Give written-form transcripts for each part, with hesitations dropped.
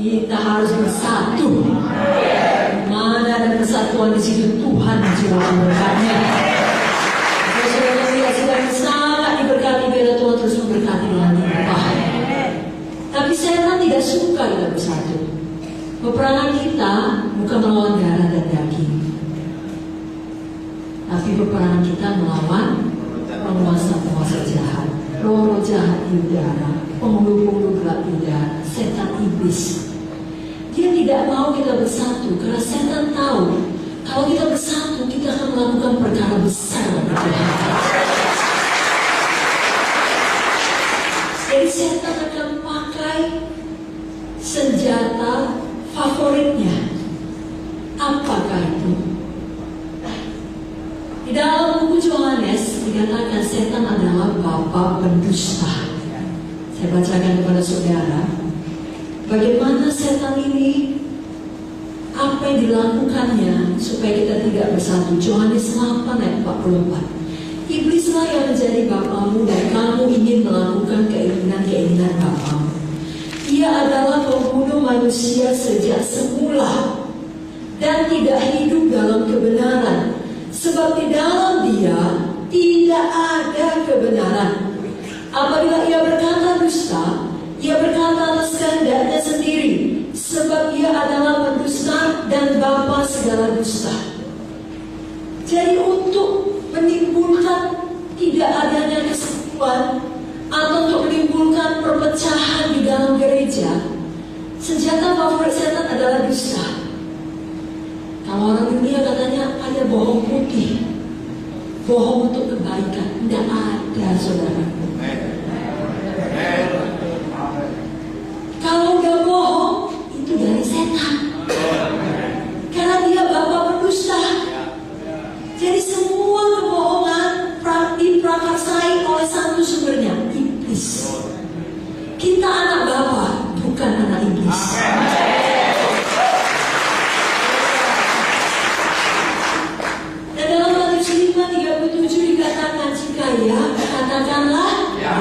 Kita harus bersatu. Mana ada persatuan di situ, Tuhan mencurahkan berkat-Nya. Saudara lihat sedang sangat diberkati, biarlah Tuhan terus memberkati dengan limpah. Tapi setan tidak suka kita bersatu. Peperangan kita bukan melawan darah dan daging, tapi peperangan kita melawan penguasa-penguasa jahat, roh-roh jahat di udara, penghulu-penghulu gelap di udara, setan iblis. Dia tidak mau kita bersatu karena setan tahu kalau kita bersatu kita akan melakukan perkara besar bagi Tuhan. Jadi setan akan pakai senjata favoritnya. Apakah itu? Di dalam buku Yohanes dikatakan setan adalah bapa pendusta. Saya bacakan kepada saudara bagaimana setan ini, apa yang dilakukannya supaya kita tidak bersatu. Yohanes 8 ayat 44. Iblislah yang menjadi bapamu dan kamu ingin melakukan keinginan-keinginan bapamu. Ia adalah pembunuh manusia sejak semula dan tidak hidup dalam kebenaran, sebab di dalam dia tidak ada kebenaran. Apabila ia berkata dusta, ia berkata atas kehendaknya sendiri, sebab ia adalah pendusta dan bapa segala dusta. Jadi untuk menimbulkan tidak adanya kesatuan atau untuk menimbulkan perpecahan di dalam gereja, senjata favorit setan adalah dusta. Kalau orang dunia katanya ada bohong putih, bohong untuk kebaikan. Tidak ada, saudara. Kalau udah bohong, itu dari setan. Karena dia bapa pendusta. Jadi semua kebohongan diprakarsai oleh satu sumbernya, iblis. Kita anak bapa, bukan anak iblis. Dan dalam Matius 5:37 dikatakan, jika ya, katakanlah ya.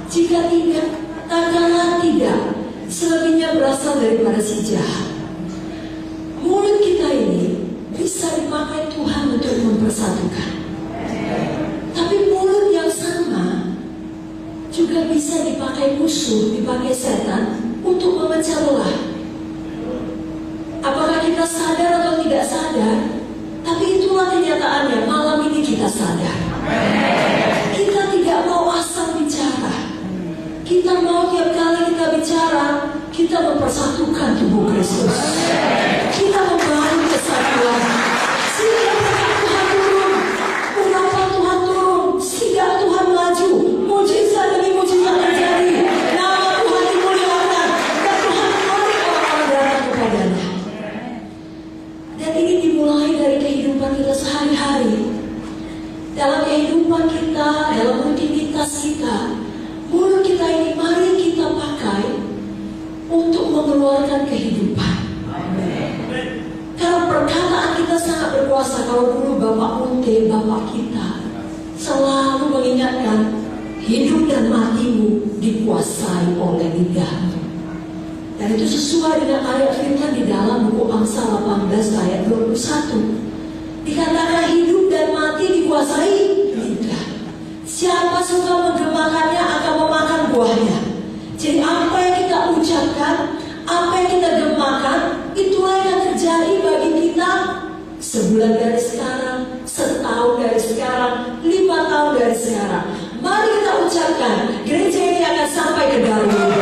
Jika tidak, katakanlah tidak. Selebihnya berasal daripada si jahat. Mulut kita ini bisa dipakai Tuhan untuk mempersatukan. Tapi mulut yang sama juga bisa dipakai musuh, dipakai setan untuk memecah belah. Apakah kita sadar atau tidak sadar? Tapi itulah kenyataannya. Malam ini kita sadar. Kita tidak mau asal bicara. Kita mau tiap kali kita bicara, kita mempersatukan tubuh Kristus. Kita membangun kesatuan. Sehingga berkat Tuhan turun, urapan Tuhan turun, sidang Tuhan maju, mujizat demi mujizat terjadi. Nama Tuhan dimuliakan dan Tuhan menolong orang-orang datang kepadanya. Dan ini dimulai dari kehidupan kita sehari-hari. Dalam kehidupan kita, dalam rutinitas kita, mulut kita ini mari kita pakai untuk mengeluarkan kehidupan. Karena perkataan kita sangat berkuasa. Kalau dulu Bapak Munte, Bapak kita selalu mengingatkan, hidup dan matimu dikuasai oleh lidahmu. Dan itu sesuai dengan ayat firman di dalam buku Amsal 18 ayat 21. Dikatakan hidup dan mati dikuasai lidah. Siapa suka menggemakannya akan memakan buahnya. Jadi apa yang kita ucapkan, apa yang kita gemakan, itulah yang terjadi bagi kita sebulan dari sekarang, setahun dari sekarang, 5 tahun dari sekarang. Mari kita ucapkan, gereja ini akan sampai ke Darwin.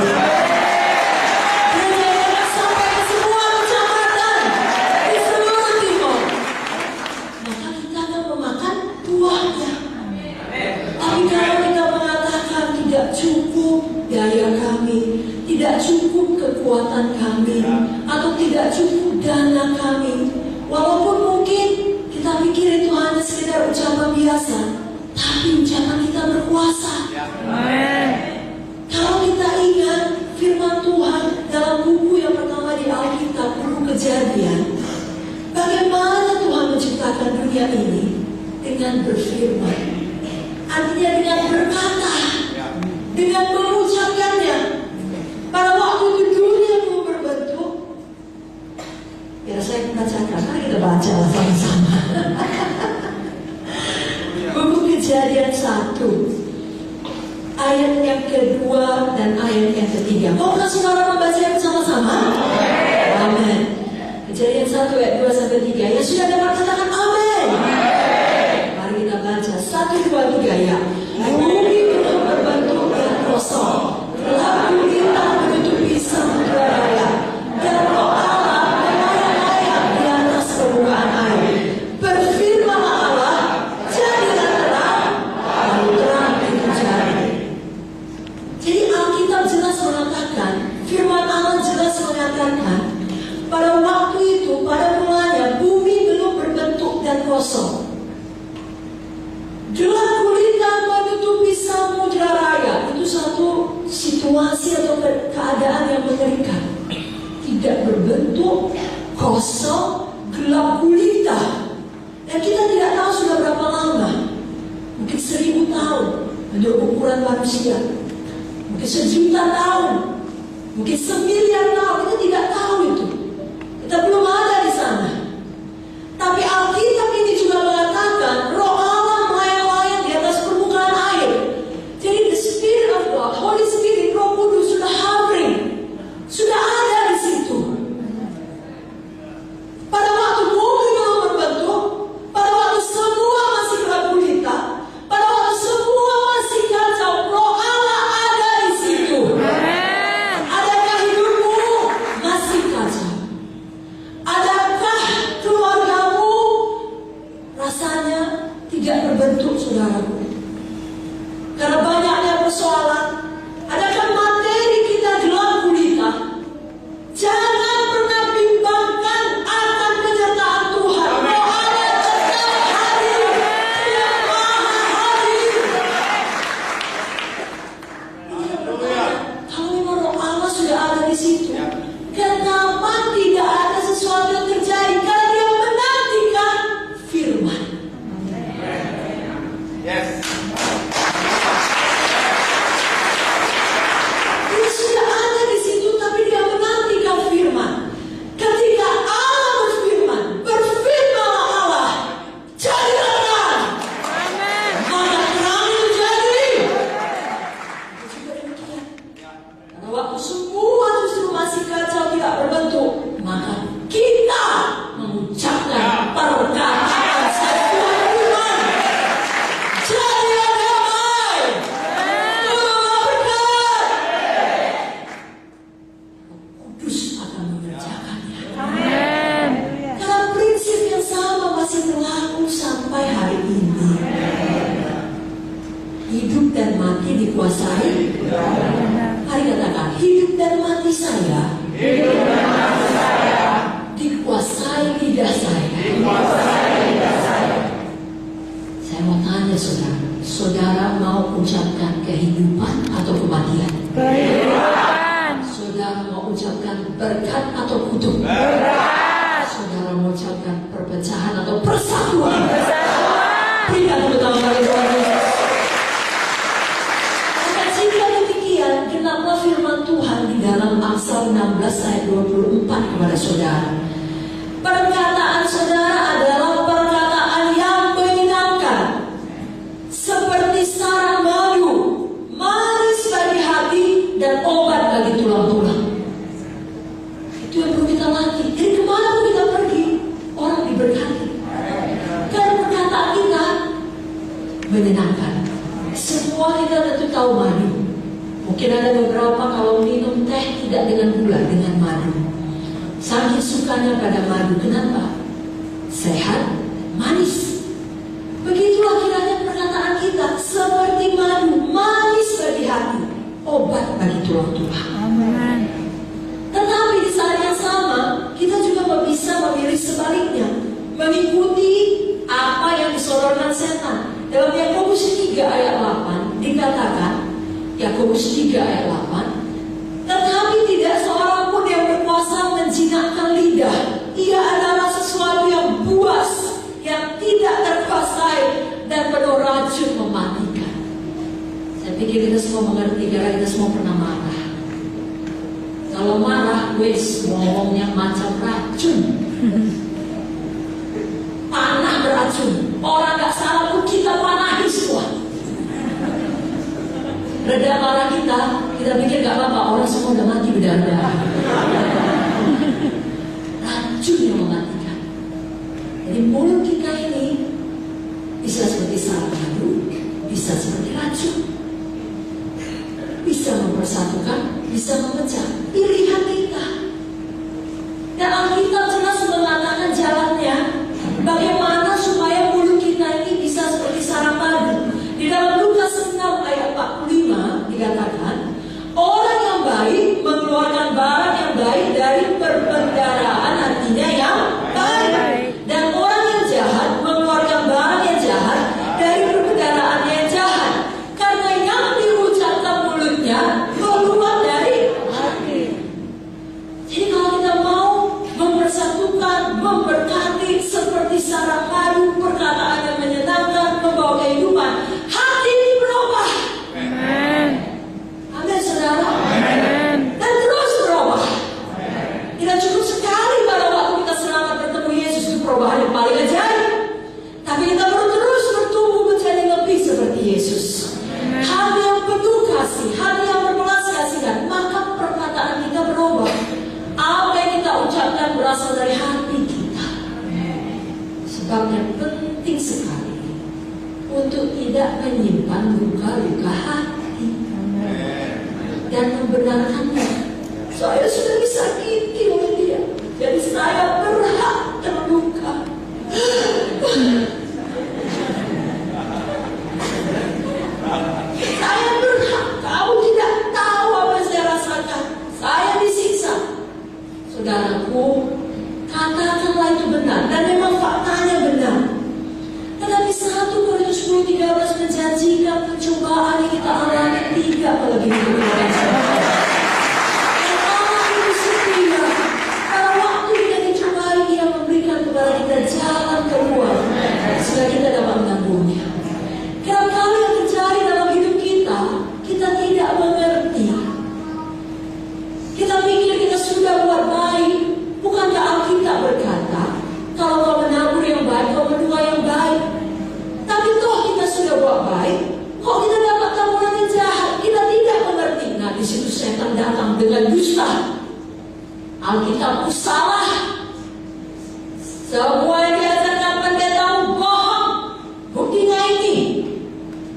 Gereja ini akan sampai ke semua kecamatan di seluruh timur. Maka kita akan memakan buahnya. Tapi kalau kita mengatakan tidak cukup daya kami, tidak cukup kekuatan kami, atau tidak cukup dana kami, walaupun mungkin kita pikir itu hanya sekedar ucapan biasa, tapi ucapan kita berkuasa. Kalau kita ingat firman Tuhan dalam buku yang pertama di Alkitab, buku Kejadian, bagaimana Tuhan menciptakan dunia ini dengan berfirman. Artinya dengan berkata, dengan mengucapkannya. Pada waktu itu dunia belum berbentuk. Kejadian 1 ayat yang kedua dan ayat yang ketiga. Maukah saudara membacanya bersama-sama? Amin. Kejadian 1 ayat 2 sampai 3. Ya sudah dapat katakan amin. Mari kita baca 1, 2, 3 ya. Bumi belum berbentuk dan kosong, telah kulitang menutupi samudra raya, dan roh Allah melayang-layang di atas permukaan air. Berfirmanlah Allah, jadilah terang, lalu terang itu jadi. Jadi Alkitab jelas mengatakan, firman Allah jelas mengatakan, pada waktu itu, pada mulanya bumi belum berbentuk dan kosong. Gelap gulita menutupi samudra raya. Itu satu situasi atau keadaan yang mengerikan. Tidak berbentuk, kosong, gelap gulita. Dan kita tidak tahu sudah berapa lama. Mungkin 1000 tahun menurut ukuran manusia. Mungkin 1.000.000 tahun. Mungkin 1.000.000.000 tahun. Kita tidak tahu itu. Kita belum ada di sana. Tapi Alkitab ini juga mengatakan roh Allah melayang-layang di atas permukaan air. Jadi the Spirit of God, Holy Spirit, Roh Kudus sudah hovering, sudah ada di situ. Pada waktu bumi belum berbentuk, pada waktu semua masih gelap gulita, pada waktu semua masih kacau, roh Allah ada di situ. Adakah hidupmu masih kacau? Adakah keluargamu rasanya tidak berbentuk, saudaraku? Karena banyaknya persoalan. Adakah materi kita gelap gulita? Jangan pernah bimbangkan akan penyertaan Tuhan. Roh Allah tetap hadir. Dia maha hadir. Kalau memang roh Allah sudah ada di situ, kenapa tidak ada sesuatu yang terjadi? Karena dia menantikan firman. Yes. Dia sudah ada di situ, tapi dia menantikan firman. Ketika Allah berfirman, berfirmanlah Allah, jadilah terang. Maka terang itu jadi. Juga demikian. Karena waktu semua justru masih kacau, tidak berbentuk, maka kita mengucapkan perkataan sebuah firman. Jadilah damai, turunlah berkat. Kudus akan mengerjakannya. Karena prinsip yang sama masih berlaku sampai hari ini. Hidup dan mati dikuasai. Mari katakan, hidup dan mati saya dikuasai lidah saya. Saya mau tanya saudara, saudara mau ucapkan kehidupan atau kematian? Saudara mau ucapkan berkat atau kutuk? Saudara mau ucapkan perpecahan atau persatuan? Berikan tepuk tangan bagi Tuhan Yesus. Maka jika demikian, genaplah firman Tuhan di dalam Amsal 16 ayat 24 kepada saudara. Perkataan saudara adalah perkataan yang menyenangkan, seperti sarang madu, manis bagi hati dan obat bagi tulang-tulang. Itu yang perlu kita latih. Jadi kemana pun kita pergi, orang diberkati. Karena perkataan kita menyenangkan. Semua kita tentu tahu madu. Mungkin ada beberapa kalau minum teh tidak dengan gula, dengan madu. Saking sukanya pada madu. Kenapa? Sehat, manis. Begitulah kiranya perkataan kita, seperti madu, manis bagi hati, obat bagi tulang-tulang. Amin. Tetapi di saat yang sama, kita juga bisa memilih sebaliknya, mengikuti apa yang disodorkan setan. Dalam Yakobus 3 ayat 8 dikatakan, Yakobus 3 ayat 8, tetapi tidak seorang pun yang berkuasa menjinakkan lidah. Ia adalah sesuatu yang buas, yang tidak terkuasai dan penuh racun mematikan. Saya pikir kita semua mengerti karena kita semua pernah marah. Kalau marah, wes ngomongnya macam racun. Panah beracun. Orang gak salah pun kita panahi semua. reda marah kita pikir gak apa-apa, orang semua udah mati berdarah. Racun yang mematikan. Jadi mulut kita ini bisa seperti sarang madu, bisa seperti racun, bisa mempersatukan, bisa memecah. Pilihan kita. Dan Alkitab jelas mengatakan jalannya. Bagaimana supaya mulut kita ini bisa seperti sarang madu. Di dalam Lukas 6 ayat 45 dikatakan, orang yang baik mengeluarkan barang yang baik dari perbendaharaan, artinya yang baik. Dan orang yang jahat mengeluarkan barang yang jahat dari perbendaharaan yang jahat. Karena yang diucapkan mulutnya keluar dari hati. Jadi kalau kita mau mempersatukan, memberkati seperti sarang madu, perkataan yang menyenangkan, membawa kehidupan, hati ini berubah. Amin. Amin, saudara. Amin. Dan terus berubah. Tidak cukup sekali pada waktu kita selamat bertemu Yesus, itu perubahan yang paling ajaib. Tapi kita perlu terus bertumbuh menjadi lebih seperti Yesus. Hati yang penuh kasih, hati yang berbelas kasihan, maka perkataan kita berubah. Apa yang kita ucapkan berasal dari hati kita. Sebabnya penting sekali untuk tidak menyimpan luka-luka hati dan membenarkannya. Saya sudah disakiti oleh dia, jadi saya berhak terluka. Saya berhak, kamu tidak tahu apa yang saya rasakan. Saya disiksa. Saudaraku, katakanlah itu benar, dan memang faktanya benar. Tetapi 1 Korintus 10:13 menjanjikan pencobaan yang kita alami tidak melebihi kekuatan saudara. Dan Allah itu setia. Pada waktu kita dicobai, Dia memberikan kepada kita jalan keluar supaya kita dapat menanggungnya. Kerap kali yang terjadi dalam hidup kita, kita tidak mengerti. Kita pikir kita sudah buat baik. Bukankah Alkitab berkata, kalau kau menabur yang baik, kau menuai yang baik. Tapi toh kita sudah buat baik, kok kita dapat taburan yang jahat? Kita tidak mengerti. Nah, di situ setan datang dengan dusta. Alkitabku salah. Semua yang diajarkan pendetamu bohong. Buktinya ini.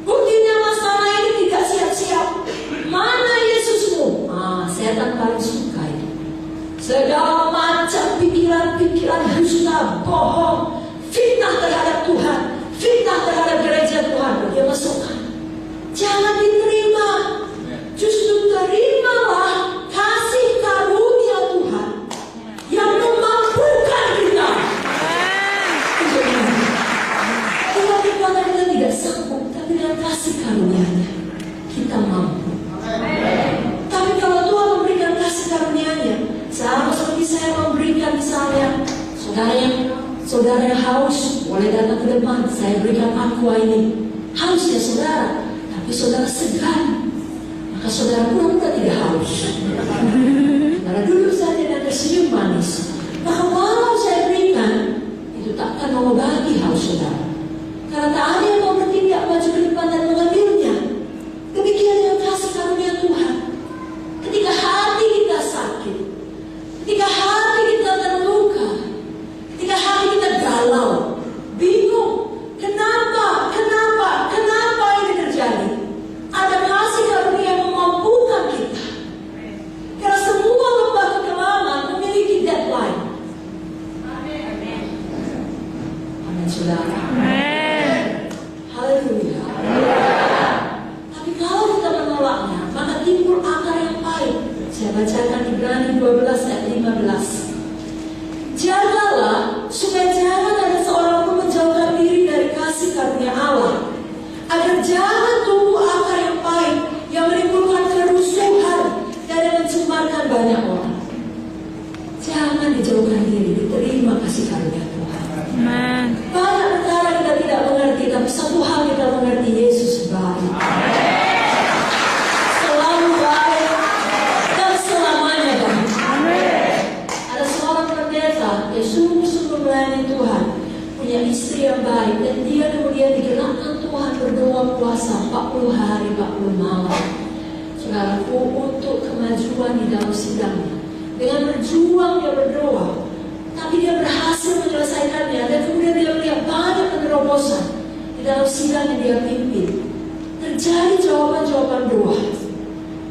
Buktinya masalah ini tidak siap-siap. Mana Yesusmu? Setan paling suka itu. Segala macam pikiran-pikiran dusta, bohong, fitnah terhadap Tuhan, fitnah terhadap gereja Tuhan, dia masukkan. Jangan diterima. Justru terimalah kasih karunia Tuhan yang memampukan kita. Dengan kekuatan kita tidak sanggup, tapi dengan kasih karunia-Nya kita mampu. Tapi kalau Tuhan memberikan kasih karunia-Nya, sama seperti saya memberikan misalnya, saudara yang haus boleh datang ke depan, saya berikan aqua ini. Haus ya saudara, tapi saudara segan, maka saudara pura-pura tidak haus. Saudara duduk saja dan tersenyum manis. Maka walau saya berikan, itu takkan mengobati haus saudara. Karena tak ada yang mau bertindak maju ke depan dan mengambilnya. Demikian dengan kasih karunia Tuhan. Ketika hati kita sakit, ketika hati kita terluka, ketika hati kita galau, bingung, kenapa ini terjadi? Ada kasih karunia yang memampukan kita. Karena semua lembah kekelaman memiliki deadline. Amin, saudara. Haleluya. Tapi kalau kita menolaknya, maka timbul akar yang pahit. Saya bacakan Ibrani 12 ayat 15. Jagalah supaya jangan ada seorang pun menjauhkan diri dari kasih karunia Allah, agar jangan tumbuh akar yang pahit yang menimbulkan kerusuhan dan yang mencemarkan banyak orang. Jangan dijauhkan diri, diterima kasih karunia Tuhan. Banyak perkara kita tidak mengerti, tapi satu hal kita mengerti, Yesus baik. Selalu baik dan selamanya baik. Ada seorang pendeta yang sungguh-sungguh melayani Tuhan, punya istri yang baik, dan dia kemudian digerakkan Tuhan berdoa puasa 40 hari 40 malam. Saudaraku, untuk kemajuan di dalam sidangnya. Dengan berjuang dia berdoa, tapi dia berhasil menyelesaikannya. Dan kemudian dia melihat banyak penerobosan di dalam sidang yang dia pimpin. Terjadi jawaban-jawaban doa.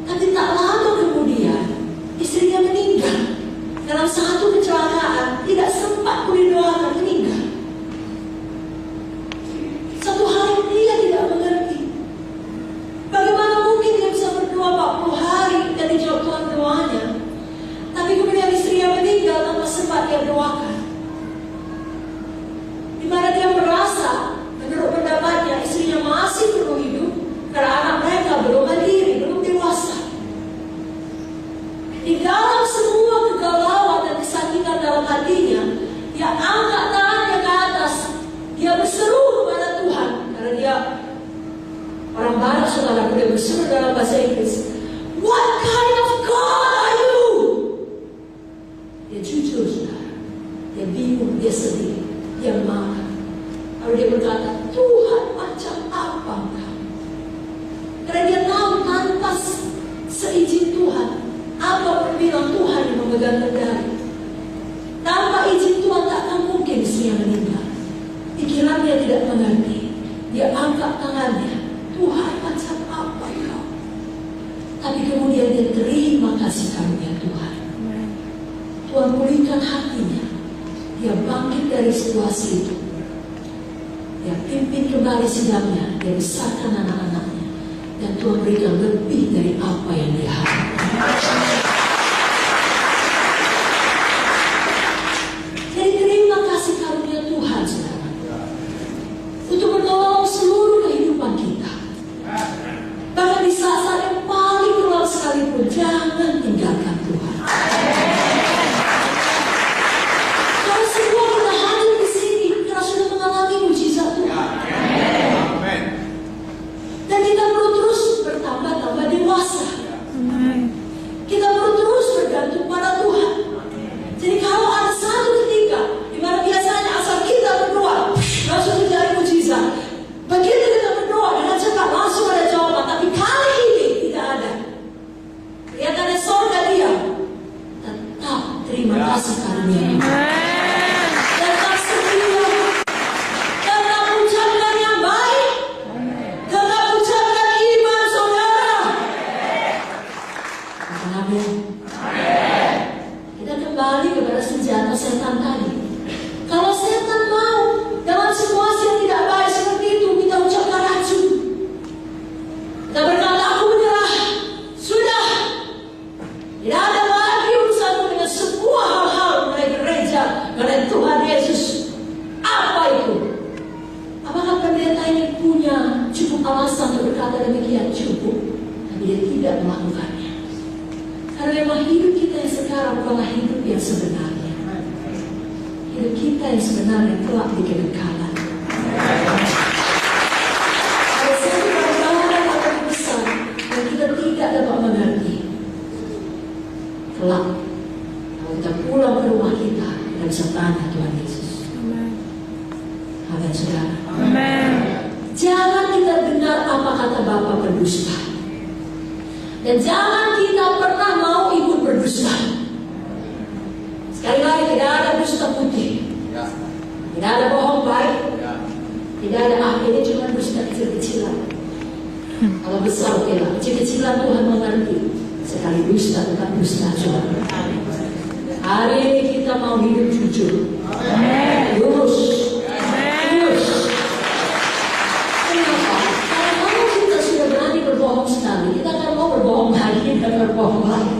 Tapi tak lama kemudian istrinya meninggal dalam satu kecelakaan, tidak sempat pun didoakan, meninggal. Satu hal yang dia tidak mengerti, bagaimana mungkin dia bisa berdoa 40 hari dan dijawab Tuhan doanya, tapi kemudian istrinya meninggal tanpa sempat dia doakan. Di mana dia merasa, menurut pendapatnya, istrinya masih perlu hidup karena anak mereka belum mandiri, belum dewasa. Di dalam semua kegalauan dan kesakitan dalam hatinya, dia angkat tangannya ke atas, dia berseru kepada Tuhan, karena dia orang barat, saudara, dia berseru dalam bahasa Inggris, "What kind of God are you?" Dia jujur, saudara, dia bingung, dia sedih, dia marah. Lalu dia berkata, "Tuhan, macam apa Engkau?" Karena dia tahu tanpa seizin Tuhan, apa pun bilang Tuhan yang memegang kendali. Tanpa izin Tuhan tak akan mungkin istrinya meninggal. Pikirannya tidak mengerti. Dia angkat tangannya, "Tuhan, macam apa Engkau?" Tapi kemudian dia terima kasih karunia Tuhan. Tuhan pulihkan hatinya. Dia bangkit dari situasi itu. Dia pimpin kembali sidangnya. Dia besarkan anak-anaknya. Dan Tuhan berikan lebih dari apa yang dia harapkan. Jadi terima kasih karunia Tuhan, saudara, untuk menolong seluruh kehidupan kita. Bahkan di saat-saat yang paling kelam sekalipun, jangan tinggalkan Tuhan. Kalau semua kita hadir di sini karena sudah mengalami mujizat Tuhan. Dan kita perlu terus bertambah-tambah dewasa. Kita perlu terus bergantung pada Tuhan. Jadi kalau ada satu ketika di mana biasanya asal kita berdoa langsung terjadi mujizat, begitu kita berdoa dengan cepat langsung ada jawaban. Tapi kali ini tidak ada. Kelihatannya surga diam. Tetap terima kasih karunia. Tetap setia. Tetap ucapkan yang baik. Tetap ucapkan iman, saudara. Amin. Kita kembali kepada senjata setan tadi. Kalau setan mau dalam situasi yang tidak baik seperti itu, kita ucapkan racun. Kita berkata, "Aku menyerah. Sudah. Tidak ada lagi urusanmu dengan semua hal-hal mengenai gereja, mengenai Tuhan Yesus." Apa itu? Apakah pendeta ini punya cukup alasan untuk berkata demikian? Cukup. Tapi dia tidak melakukannya. Karena memang hidup kita yang sekarang bukanlah hidup yang sebenarnya. Hidup kita yang sebenarnya kelak di kekekalan. Ada satu gambaran yang lebih besar yang kita tidak dapat mengerti. Kelak, kalau kita pulang ke rumah kita bisa tanya Tuhan Yesus. Amin, saudara. Amin. Jangan kita dengar apa kata Bapa berdusta. Dan jangan kita pernah mau ikut berdusta. Sekali lagi, tidak ada dusta putih. Tidak ada bohong baik. Tidak ada ini cuma dusta kecil-kecilan. Kalau besar oke lah, kecil-kecilan Tuhan mengerti. Sekali dusta tetap dusta, saudara. Hari ini kita mau hidup jujur. Lurus. Lurus. Kenapa? Karena kalau kita sudah berani berbohong sekali, kita akan mau berbohong lagi dan berbohong lagi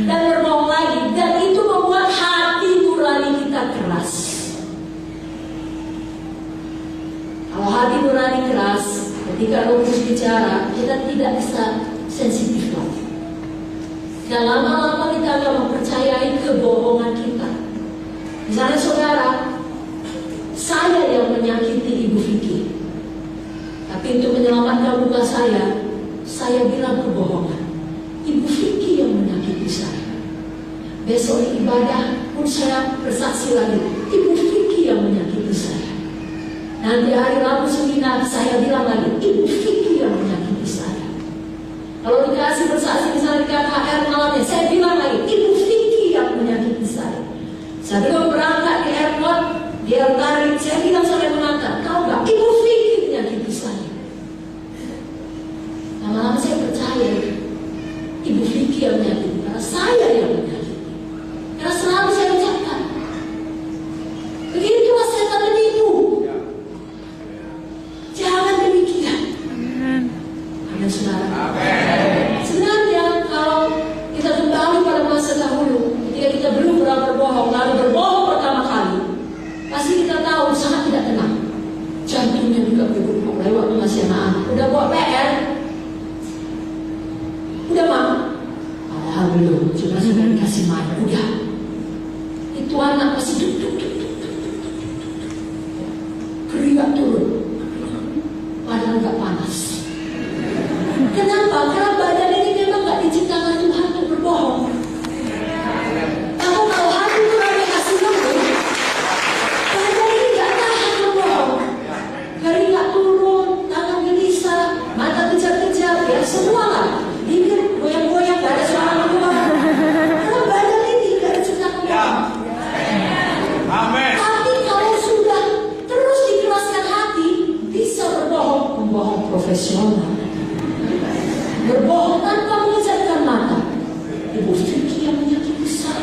dan berbohong lagi, dan itu membuat hati nurani kita keras. Kalau hati nurani keras, ketika Roh Kudus bicara, kita tidak bisa sensitif lagi. Dan lama-lama kita akan mempercayai kebohongan kita. Misalnya saudara, saya yang menyakiti Ibu Vicky, tapi untuk menyelamatkan luka saya bilang kebohongan. Ibu Vicky yang menyakiti saya. Besok di ibadah pun saya bersaksi lagi, Ibu Vicky yang menyakiti saya. Nanti hari Rabu seminar saya bilang lagi, Ibu Vicky yang menyakiti saya. Kalau dikasih bersaksi KKR malamnya, saya bilang lagi, Ibu Vicky yang menyakiti saya. Saya belum berangkat di airport, dia tarik, saya bilang sama pengantar, tahu nggak, Ibu Vicky menyakiti saya. Lama-lama saya percaya, Ibu Vicky yang menyakiti, karena saya yang menyakiti. Karena selalu saya ucapkan, begitulah setan menipu. Jangan demikian. Amin, saudara. Sebenarnya kalau kita kembali pada masa dahulu, ketika kita belum pernah berbohong, lalu berbohong pertama kali, pasti kita tahu sangat tidak tenang. Jantungnya juga bergetar lewat masih anak. Udah buat PR, udah mah, padahal belum. Cuma sudah dikasih main, udah. Itu anak masih duduk, keringat turun, padahal nggak panas. Kenapa? Karena badan ini memang nggak diciptakan Tuhan untuk berbohong. Kalau hati itu ada kasih lembut, badan ini nggak tahan berbohong. Keringat turun, tangan gelisah, mata kejap-kejap, ya semua lah. Bibir goyang-goyang, nggak ada suara keluar. Karena badan ini nggak diciptakan berbohong. Amin. Tapi kalau sudah terus dikeraskan hati, bisa berbohong, membohong profesional. Berbohong tanpa mengejutkan mata. Ibu Vicky yang menyakiti saya,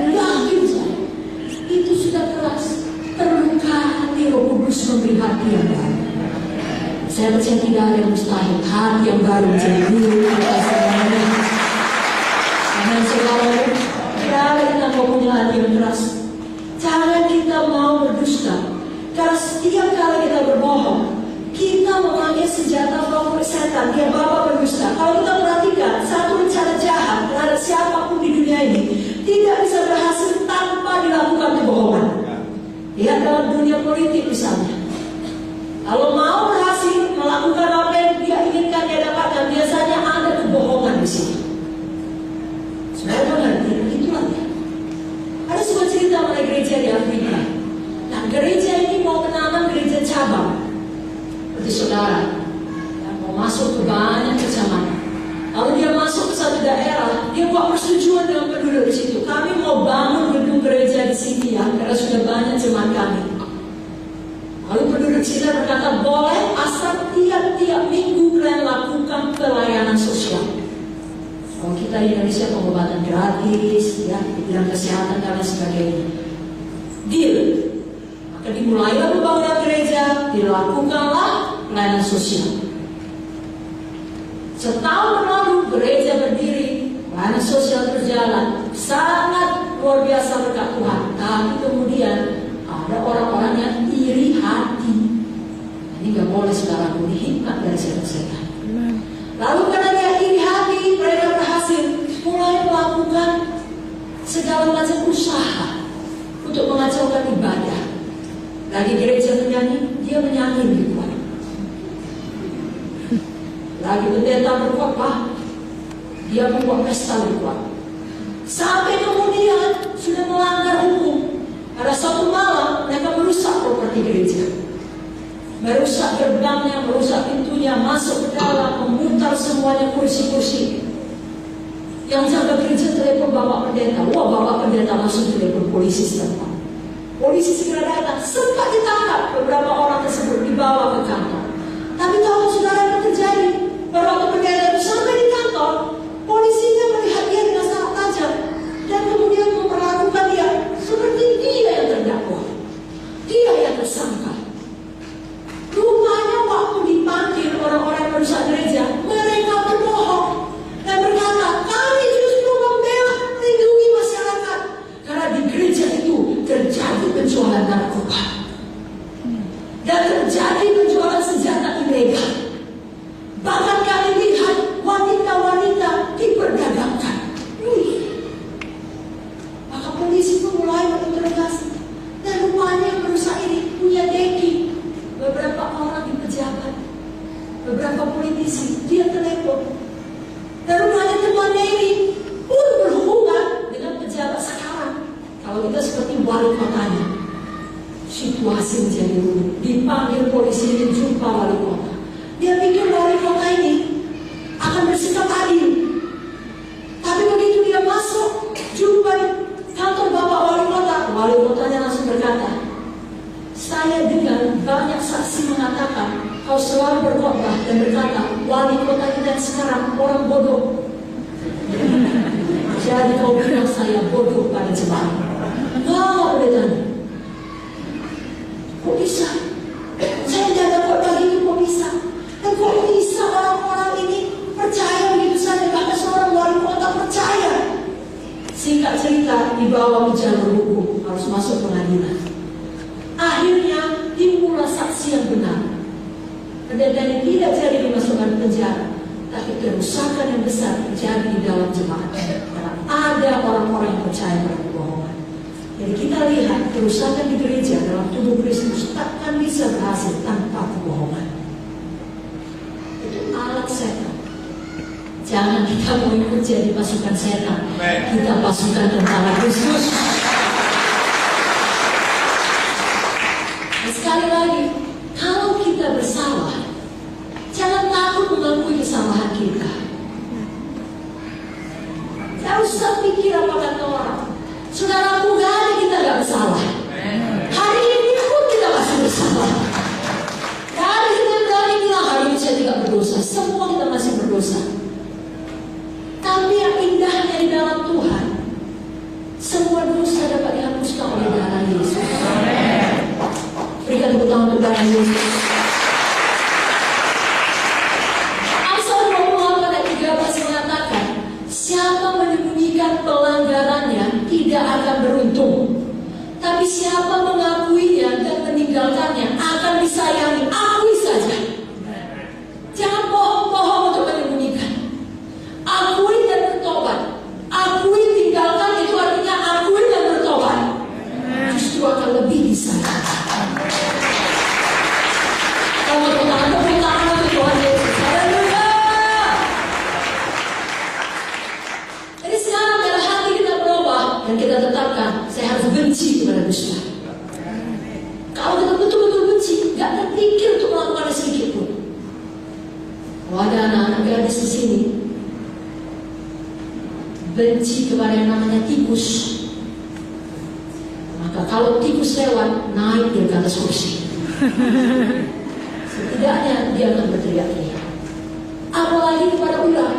yakin saya, itu sudah keras. Terluka hati, Roh Kudus memberi hati yang baru. Saya percaya tidak ada yang mustahil. Hati yang baru menjadi milik kita semuanya. Amin, saudara. Jangan kita mau punya hati yang keras. Jangan kita mau berdusta. Karena setiap kali kita berbohong, kita memakai senjata favorit setan, dia bawa berdusta. Kalau kita perhatikan, satu rencana jahat terhadap siapapun di dunia ini tidak bisa berhasil tanpa dilakukan kebohongan. Lihat dalam dunia politik misalnya. Kalau mau berhasil melakukan apa yang dia inginkan, dia dapatkan, biasanya ada kebohongan di sini. Sebenarnya mengerti, itulah dia. Ada sebuah cerita mengenai gereja di Afrika. Nah, gereja ini mau menanam gereja cabang. Seperti saudara yang mau masuk ke banyak kecamatan. Lalu dia masuk ke satu daerah, dia buat persetujuan dengan penduduk di situ. Kami mau bangun gedung gereja di sini ya, karena sudah banyak jemaat kami. Lalu penduduk sini berkata, boleh asal tiap-tiap minggu kalian lakukan pelayanan sosial. Kalau kita di Indonesia pengobatan gratis, ya, di bidang kesehatan dan lain sebagainya. Deal. Maka dimulailah pembangunan gereja, dilakukanlah pelayanan sosial. Setahun berlalu, gereja berdiri, pelayanan sosial berjalan, sangat luar biasa berkat Tuhan. Tapi kemudian ada orang-orang yang iri hati. Ini nggak boleh saudara, ini hikmat dari setan. Lalu karena dia iri hati, mereka berhasil mulai melakukan segala macam usaha untuk mengacaukan ibadah. Lagi gereja menyanyi, dia menyanyi lebih kuat. Lagi pendeta berkhotbah, dia membuat pesta lebih kuat. Sampai kemudian sudah melanggar hukum. Pada suatu malam mereka merusak properti gereja, merusak gerbangnya, merusak pintunya, masuk ke dalam, memutar semuanya kursi-kursi. Yang jaga gereja telepon bapak pendeta, wah bapak pendeta langsung telepon polisi setempat. Polisi segera datang, sempat ditangkap beberapa orang tersebut, dibawa ke kantor. Tapi tahu saudara yang terjadi, waktu pendeta itu sampai di kantor, polisinya melihat dia dengan sangat tajam dan kemudian memperlakukan dia seperti dia yang terdakwa, dia yang tersangka. Rupanya waktu dipanggil orang-orang yang merusak gereja, mereka berbohong dan berkata, kami justru membela, melindungi masyarakat karena di gereja itu terjadi penjualan narkoba dan terjadi penjualan senjata ilegal. Bahkan kami lihat wanita-wanita diperdagangkan. Maka polisi pun mulai menginterogasi. Dan rupanya yang merusak ini punya deki. Beberapa orang di pejabat, beberapa politisi, dia telepon. Dan rupanya temannya ini pun berhubungan dengan pejabat sekarang. Kalau kita seperti wali kotanya, situasi menjadi rumit. Dipanggil polisi ini, jumpa wali kota. Dia pikir wali kota ini akan bersikap saudara berkhotbah dan berkata, wali kota kita sekarang orang bodoh. Jadi kau bilang saya bodoh pada jemaat. Wow, bedanya. Kok bisa? Saya jaga khotbah itu kok bisa? Dan kok bisa orang-orang ini percaya begitu saja? Bahkan seorang wali kota percaya. Singkat cerita, dibawa ke jalur hukum, harus masuk pengadilan. Akhirnya timbullah saksi yang benar. Dan tidak jadi dimasukkan penjara, tapi kerusakan yang besar terjadi di dalam jemaat. Karena ada orang-orang yang percaya pada kebohongan. Jadi kita lihat kerusakan di gereja dalam tubuh Kristus takkan bisa berhasil tanpa kebohongan. Itu alat setan. Jangan kita mau ikut jadi pasukan setan. Kita pasukan tentara Kristus. Sekali lagi, kalau kita bersalah, jangan takut mengakui kesalahan kita. Tidak usah pikir apa kata orang. Saudaraku, hari kita tidak bersalah. Hari ini pun kita masih bersalah. Hari kita berani bilang hari ini saya tidak berdosa. Semua kita masih berdosa. Tapi yang indahnya di dalam Tuhan, semua dosa dapat dihapuskan oleh darah Yesus. Berikan tepuk tangan untuk darah Yesus. Amsal 28 ayat 13 mengatakan, siapa menyembunyikan pelanggarannya tidak akan beruntung, tapi siapa mengakuinya dan meninggalkannya akan disayangi. Akui saja. Jangan bohong-bohong untuk menyembunyikan. Akui dan bertobat. Akui, tinggalkan, itu artinya akui dan bertobat. Justru akan lebih disayang. Kamu tepuk tangan untuk Tuhan Yesus. Haleluya. Jadi sekarang dalam hati kita berubah dan kita tetapkan, saya harus benci kepada dusta. Kalau kita betul-betul benci, gak terpikir untuk melakukannya sedikit pun. Kalau ada anak-anak gadis di sini benci kepada yang namanya tikus, maka kalau tikus lewat, naik dia ke atas kursi. Setidaknya dia akan berteriak-teriak. Apalagi kepada ular.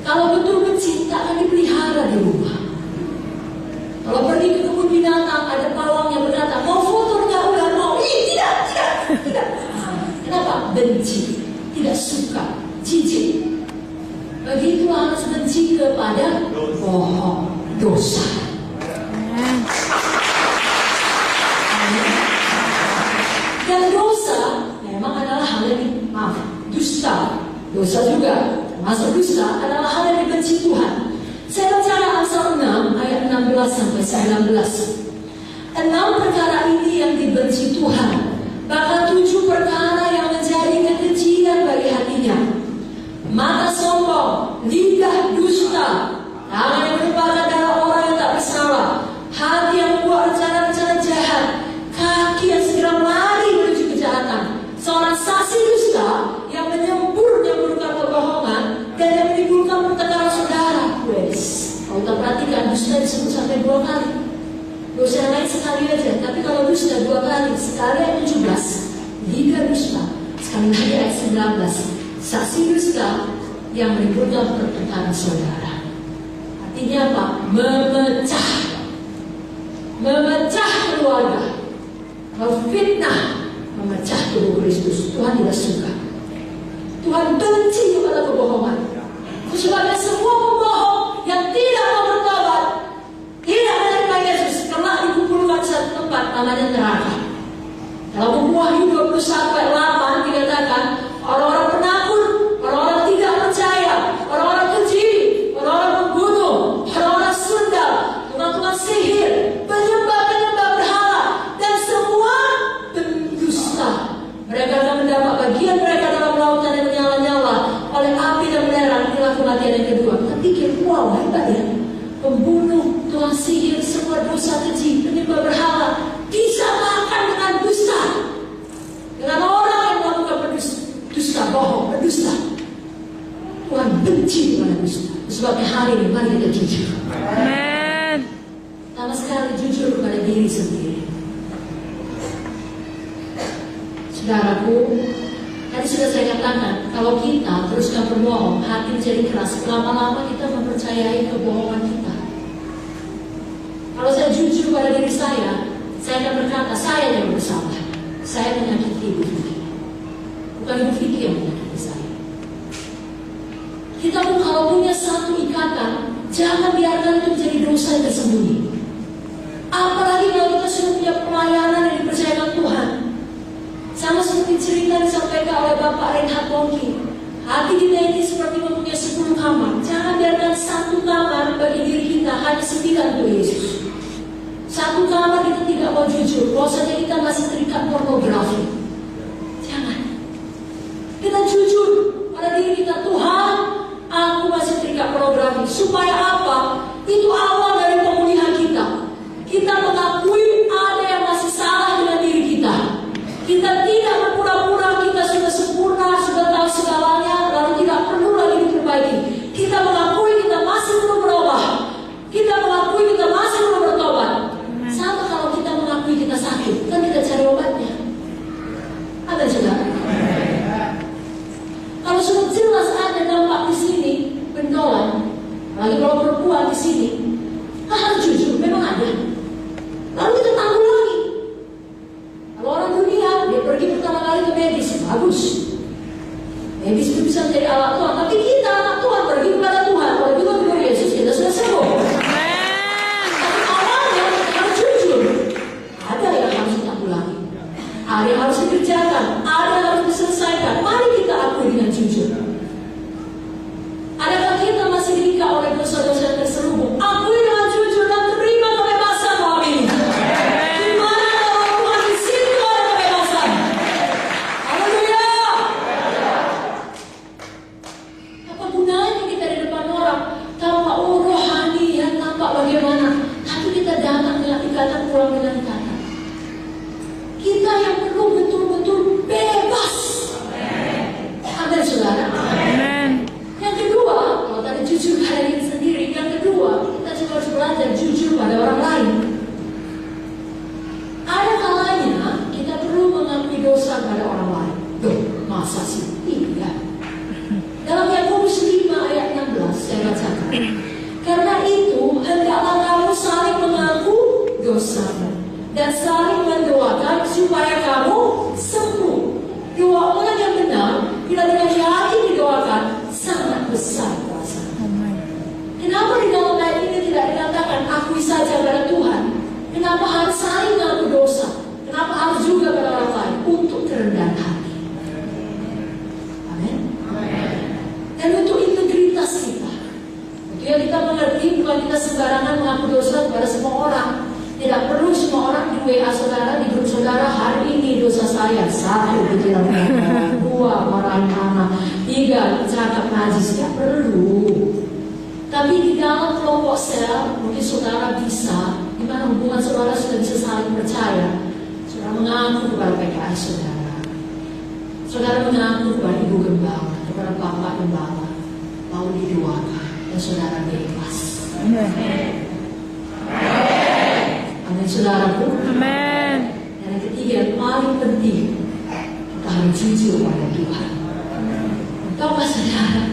Kalau betul benci, tak akan dipelihara di rumah. Kalau pergi ke kebun binatang, ada pawang yang berkata, mau foto dengan ular? Mau? Tidak. Kenapa? Benci, tidak suka, jijik. Begitu harus benci kepada bohong, dosa. Dan dosa memang adalah hal yang dusta. Dosa juga, termasuk dusta adalah hal yang dibenci Tuhan. Saya baca Amsal 6 ayat 16 sampai 19. 6 perkara ini yang dibenci Tuhan, bahkan 7 perkara yang menjadi kekejian bagi hatinya. Mata sombong, lidah dusta, tangan yang menumpahkan darah orang yang tak bersalah, hati yang membuat rencana-rencana jahat, kaki yang segera lari menuju kejahatan, seorang saksi dusta yang menyempurnakan kebohongan dan yang menimbulkan pertengkaran saudara. Kalau kita perhatikan, dusta disebut sampai 2 kali. Dosa yang lain sekali aja, tapi kalau dusta 2 kali, sekali ayat 17, lidah dusta, sekali lagi ayat 19. Saksi dusta yang menimbulkan pertengkaran saudara. Artinya apa? Memecah keluarga, memfitnah, memecah tubuh Kristus. Tuhan tidak suka. Tuhan benci kepada kebohongan. Sebabnya semua pembohong yang tidak mau bertobat, tidak menerima Yesus, karena dikumpulkan satu tempat namanya neraka. Dalam buku Wahyu 21 ayat 8 dikatakan, orang-orang penakut, orang-orang tidak percaya, orang-orang keji, orang-orang pembunuh, orang-orang sundal, tukang-tukang sihir, penyembah-penyembah berhala, dan semua pendusta. Mereka akan mendapat bagian mereka dalam lautan yang menyala-nyala oleh api dan belerang. Inilah kematian yang kedua. Kita pikir, wow, hebat ya. Pembunuh, tukang sihir, semua dosa keji, penyembah berhala bisa makan dengan dusta, dengan orang yang melakukan dusta, bohong, berdusta. Tuhan benci kepada dusta. Sebabnya hari ini mari kita jujur. Amen. Pertama sekali jujur kepada diri sendiri. Saudaraku, tadi sudah saya katakan, kalau kita teruskan berbohong, hati menjadi keras, lama-lama kita mempercayai kebohongan kita. Kalau saya jujur pada diri saya akan berkata, saya yang bersalah. Saya menyakiti Ibu Vicky. Bukan Ibu Vicky yang menyakiti saya. Kita pun kalau punya satu ikatan, jangan biarkan itu menjadi dosa yang tersembunyi. Apalagi kalau kita sudah punya pelayanan yang dipercayakan Tuhan. Sama seperti cerita disampaikan oleh Bapak Reinhard Bongki. Hati kita ini seperti mempunyai 10 kamar. Jangan biarkan satu kamar bagi diri kita hanya 9 untuk Yesus. Satu kamar kita tidak mau jujur, kalau saja kita masih terikat pornografi. Jangan. Kita jujur pada diri kita, Tuhan, aku masih terikat pornografi. Supaya apa? Itu awal dari pemulihan kita. Kita mengakui ada yang masih salah dengan diri kita. Kita tidak berpura-pura kita sudah sempurna, sudah tahu segalanya, lalu tidak perlu lagi diperbaiki. Kita mengakui kita masih perlu berubah. Kita mengakui kita masih perlu bertobat. Sama kalau kita mengakui kita sakit, kan kita cari obatnya. Ada saudara? Kalau sudah jelas ada dampak di sini, pendolan, lagi kalau perempuan di sini, harus jujur, memang ada. Lalu kita tangguh lagi. Kalau orang dunia, dia pergi pertama kali ke medis, bagus. Medis itu bisa menjadi alat Tuhan, tapi kita anak Tuhan pergi kepada Tuhan. Kalau kita kepada Yesus, kita sudah sembuh. Tapi awalnya kita harus jujur. Ada yang harus kita ulangi, ada yang harus dikerjakan, ada yang harus diselesaikan. Mari kita akui dengan jujur. Adakah kita masih diikat oleh dosa-dosa yang terselubung? Akui dengan jujur dan terima kebebasan malam ini. Di mana kalau Tuhan di situ ada kebebasan. Haleluya. Apa gunanya kita di depan orang tampak rohani, yang tampak bagaimana, tapi kita datang dengan ikatan, pulang dengan ikatan. Kita yang perlu betul-betul bebas. Amin, saudara. Yang kedua, kalau tadi jujur pada diri sendiri, yang kedua, kita juga harus belajar jujur pada orang lain. Ada kalanya kita perlu mengakui dosa pada orang lain. Duh, masa sih? Tidak. Dalam Yakobus 5 ayat 16 saya bacakan. Karena itu hendaklah kamu saling mengaku dosamu dan saling mendoakan supaya kamu sembuh. Doa orang yang benar bila dengan yakin didoakan sangat besar kuasa. Kenapa di dalam ayat ini tidak dikatakan akui saja pada Tuhan? Kenapa harus saling mengaku dosa? Kenapa harus juga pada orang lain? Untuk kerendahan hati. Amin. Dan untuk integritas kita. Untuk yang kita mengerti, bukan kita sembarangan mengaku dosa kepada semua orang. Tidak perlu semua orang di WA saudara, di grup saudara, hari ini dosa saya 1 pikiran orang, 2 marahin anak, 3 cakap najis. Tidak perlu. Tapi di dalam kelompok sel, mungkin saudara bisa, di mana hubungan saudara sudah bisa saling percaya. Saudara mengaku kepada PKS saudara. Saudara mengaku kepada Ibu Gembala, kepada Bapak Gembala, lalu didoakan dan saudara bebas. Amin, saudaraku. Amin. Dan yang ketiga, yang paling penting, kita harus jujur pada Tuhan. Tahukah saudara?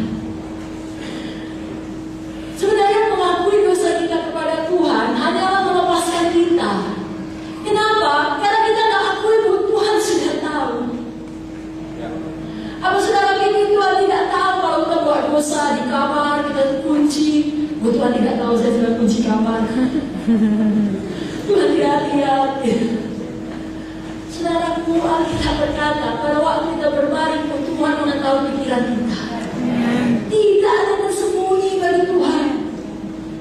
Sebenarnya mengakui dosa kita kepada Tuhan hanyalah melepaskan kita. Kenapa? Karena kita tidak akui bahwa Tuhan sudah tahu. Apa saudara pikir Tuhan tidak tahu kalau kita buat dosa di kamar, kita kunci? Tuhan tidak tahu saya sudah kunci kamar. Tuhan tidak lihat. Saudaraku, Alkitab berkata pada waktu kita berbaring pun Tuhan mengetahui pikiran kita. Tidak ada tersembunyi bagi Tuhan.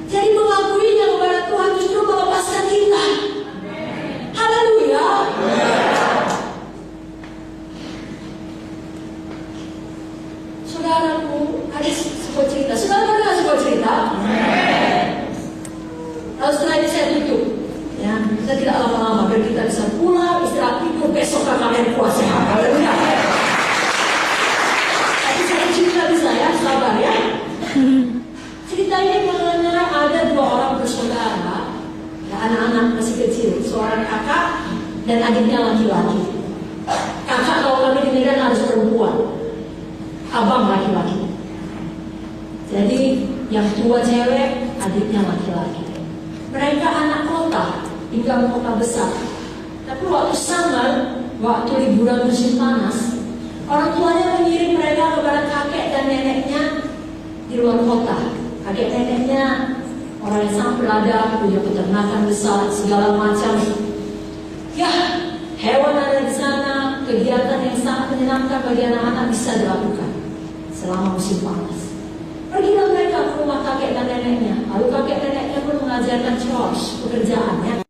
Jadi mengakuinya kepada Tuhan justru melepaskan kita. Haleluya. Saudaraku, ada sebuah cerita. Saudara pernah sebuah cerita? Lalu setelah ini saya tutup. Ya, kita tidak lama-lama biar kita bisa pulang, istirahat tidur, besok kalian puasa. Haleluya. Tapi saya cerita di saya, sabar ya. Cerita ini mengenai ada 2 orang bersaudara, ya, anak-anak masih kecil, seorang kakak dan adiknya laki-laki. Kakak abang laki-laki. Jadi yang tua cewek, adiknya laki-laki. Mereka anak kota, tinggal kota besar. Tapi waktu summer, waktu liburan musim panas, orang tuanya mengirim mereka kepada kakek dan neneknya di luar kota. Kakek neneknya orang yang sangat berada, punya peternakan besar, segala macam. Ya, hewan ada di sana, kegiatan yang sangat menyenangkan bagi anak-anak bisa dilakukan selama musim panas. Pergilah mereka ke rumah kakek dan neneknya. Lalu kakek neneknya pun mengajarkan chores, pekerjaannya.